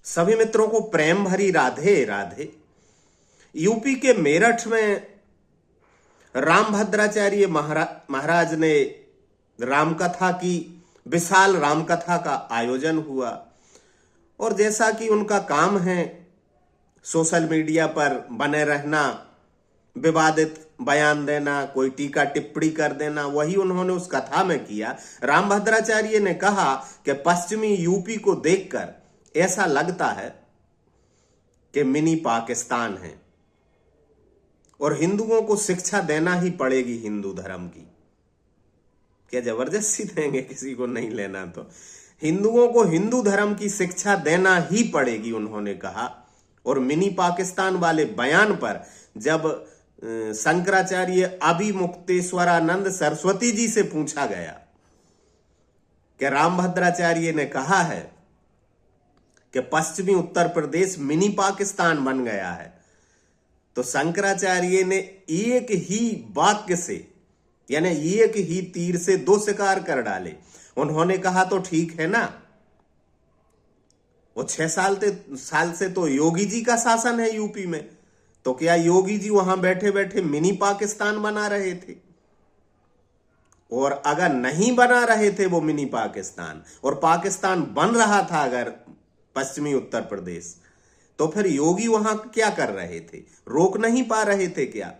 सभी मित्रों को प्रेम भरी राधे राधे। यूपी के मेरठ में रामभद्राचार्य महाराज ने रामकथा की विशाल रामकथा का आयोजन हुआ और जैसा कि उनका काम है सोशल मीडिया पर बने रहना, विवादित बयान देना, कोई टीका टिप्पणी कर देना, वही उन्होंने उस कथा में किया। रामभद्राचार्य ने कहा कि पश्चिमी यूपी को देखकर ऐसा लगता है कि मिनी पाकिस्तान है और हिंदुओं को शिक्षा देना ही पड़ेगी हिंदू धर्म की। क्या जबरदस्ती देंगे? किसी को नहीं लेना तो हिंदुओं को हिंदू धर्म की शिक्षा देना ही पड़ेगी, उन्होंने कहा। और मिनी पाकिस्तान वाले बयान पर जब शंकराचार्य अभिमुक्तेश्वरानंद सरस्वती जी से पूछा गया कि रामभद्राचार्य ने कहा है कि पश्चिमी उत्तर प्रदेश मिनी पाकिस्तान बन गया है, तो शंकराचार्य ने एक ही वाक्य से, यानी एक ही तीर से दो शिकार कर डाले। उन्होंने कहा तो ठीक है ना, वो 6 साल से तो योगी जी का शासन है यूपी में, तो क्या योगी जी वहां बैठे बैठे मिनी पाकिस्तान बना रहे थे? और अगर नहीं बना रहे थे वो मिनी पाकिस्तान और पाकिस्तान बन रहा था अगर पश्चिमी उत्तर प्रदेश, तो फिर योगी वहां क्या कर रहे थे? रोक नहीं पा रहे थे क्या?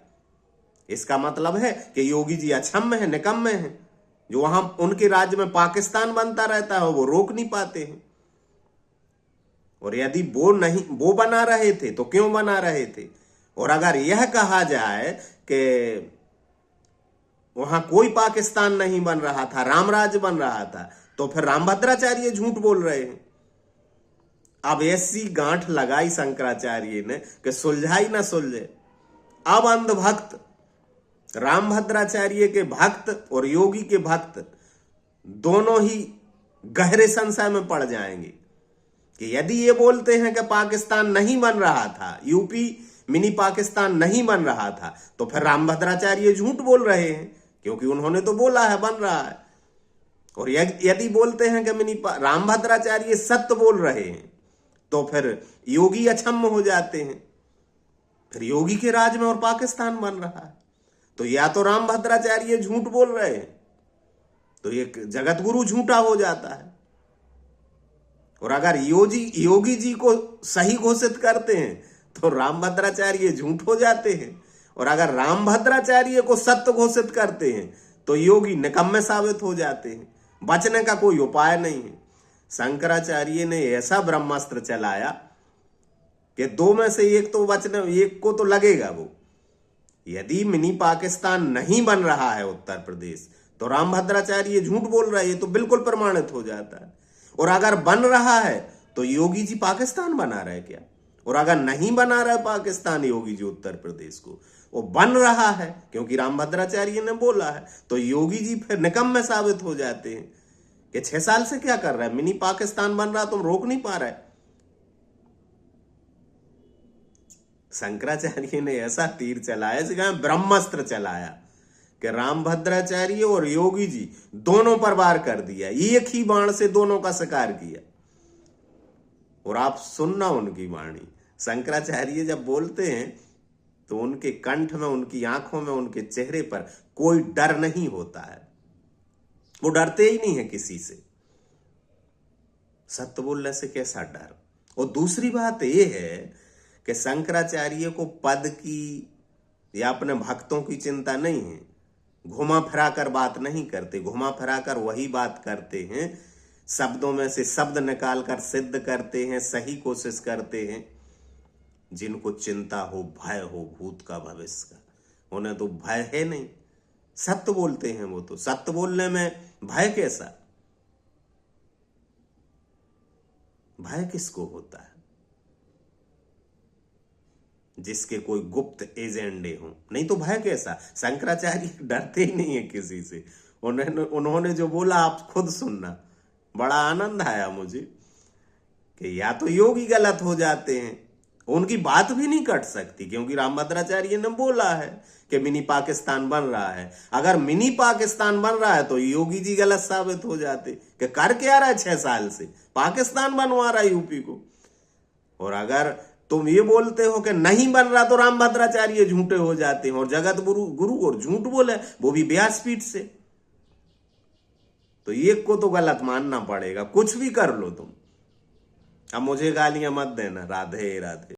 इसका मतलब है कि योगी जी अक्षम है, निकम्मे हैं। जो वहां उनके राज्य में पाकिस्तान बनता रहता है वो रोक नहीं पाते हैं। और यदि वो बना रहे थे तो क्यों बना रहे थे? और अगर यह कहा जाए कि वहां कोई पाकिस्तान नहीं बन रहा था, रामराज बन रहा था, तो फिर रामभद्राचार्य झूठ बोल रहे हैं। अब ऐसी गांठ लगाई शंकराचार्य ने कि सुलझाई ना सुलझे। अब अंधभक्त रामभद्राचार्य के भक्त और योगी के भक्त दोनों ही गहरे संशय में पड़ जाएंगे कि यदि ये बोलते हैं कि पाकिस्तान नहीं बन रहा था, यूपी मिनी पाकिस्तान नहीं बन रहा था, तो फिर रामभद्राचार्य झूठ बोल रहे हैं, क्योंकि उन्होंने तो बोला है बन रहा है। और यदि बोलते हैं कि रामभद्राचार्य सत्य बोल रहे हैं, तो फिर योगी अक्षम हो जाते हैं। फिर योगी के राज में और पाकिस्तान बन रहा है, तो या तो रामभद्राचार्य झूठ बोल रहे हैं, तो ये जगत गुरु झूठा हो जाता है। और अगर योगी जी को सही घोषित करते हैं तो रामभद्राचार्य झूठ हो जाते हैं, और अगर रामभद्राचार्य को सत्य घोषित करते हैं तो योगी निकम्मे साबित हो जाते हैं। बचने का कोई उपाय नहीं है। शंकराचार्य ने ऐसा ब्रह्मास्त्र चलाया कि दो में से एक तो बचने, एक को तो लगेगा वो। यदि मिनी पाकिस्तान नहीं बन रहा है उत्तर प्रदेश, तो रामभद्राचार्य झूठ बोल रहा है, ये तो बिल्कुल प्रमाणित हो जाता है। और अगर बन रहा है तो योगी जी पाकिस्तान बना रहे क्या? और अगर नहीं बना रहा है पाकिस्तान योगी जी उत्तर प्रदेश को, वो बन रहा है क्योंकि रामभद्राचार्य ने बोला है, तो योगी जी फिर निकम्मे साबित हो जाते हैं कि 6 साल से क्या कर रहा है? मिनी पाकिस्तान बन रहा, तुम रोक नहीं पा रहे। शंकराचार्य ने ऐसा तीर चलाया, जिसका ब्रह्मास्त्र चलाया कि रामभद्राचार्य और योगी जी दोनों पर वार कर दिया। एक ही बाण से दोनों का शिकार किया। और आप सुनना उनकी वाणी। शंकराचार्य जब बोलते हैं तो उनके कंठ में, उनकी आंखों में, उनके चेहरे पर कोई डर नहीं होता है। वो डरते ही नहीं है किसी से। सत्य बोलने से कैसा डर? और दूसरी बात यह है कि शंकराचार्य को पद की या अपने भक्तों की चिंता नहीं है। घुमा फिरा कर बात नहीं करते, घुमा फिरा कर वही बात करते हैं, शब्दों में से शब्द निकाल कर सिद्ध करते हैं, सही कोशिश करते हैं। जिनको चिंता हो, भय हो भूत का भविष्य का, उन्हें तो भय है नहीं। सत्य बोलते हैं वो तो। सत्य बोलने में भय कैसा? भय किसको होता है? जिसके कोई गुप्त एजेंडे हो, नहीं तो भय कैसा? शंकराचार्य डरते ही नहीं है किसी से। उन्होंने जो बोला आप खुद सुनना। बड़ा आनंद आया मुझे कि या तो योगी गलत हो जाते हैं, उनकी बात भी नहीं कट सकती, क्योंकि रामभद्राचार्य ने बोला है कि मिनी पाकिस्तान बन रहा है। अगर मिनी पाकिस्तान बन रहा है तो योगी जी गलत साबित हो जाते कि कर क्या रहा है 6 साल से? पाकिस्तान बनवा रहा है यूपी को। और अगर तुम ये बोलते हो कि नहीं बन रहा तो रामभद्राचार्य झूठे हो जाते हैं और जगत गुरु और झूठ बोले, वो भी व्यासपीठ से। तो एक को तो गलत मानना पड़ेगा, कुछ भी कर लो तुम। अब मुझे गालियां मत देना। राधे राधे।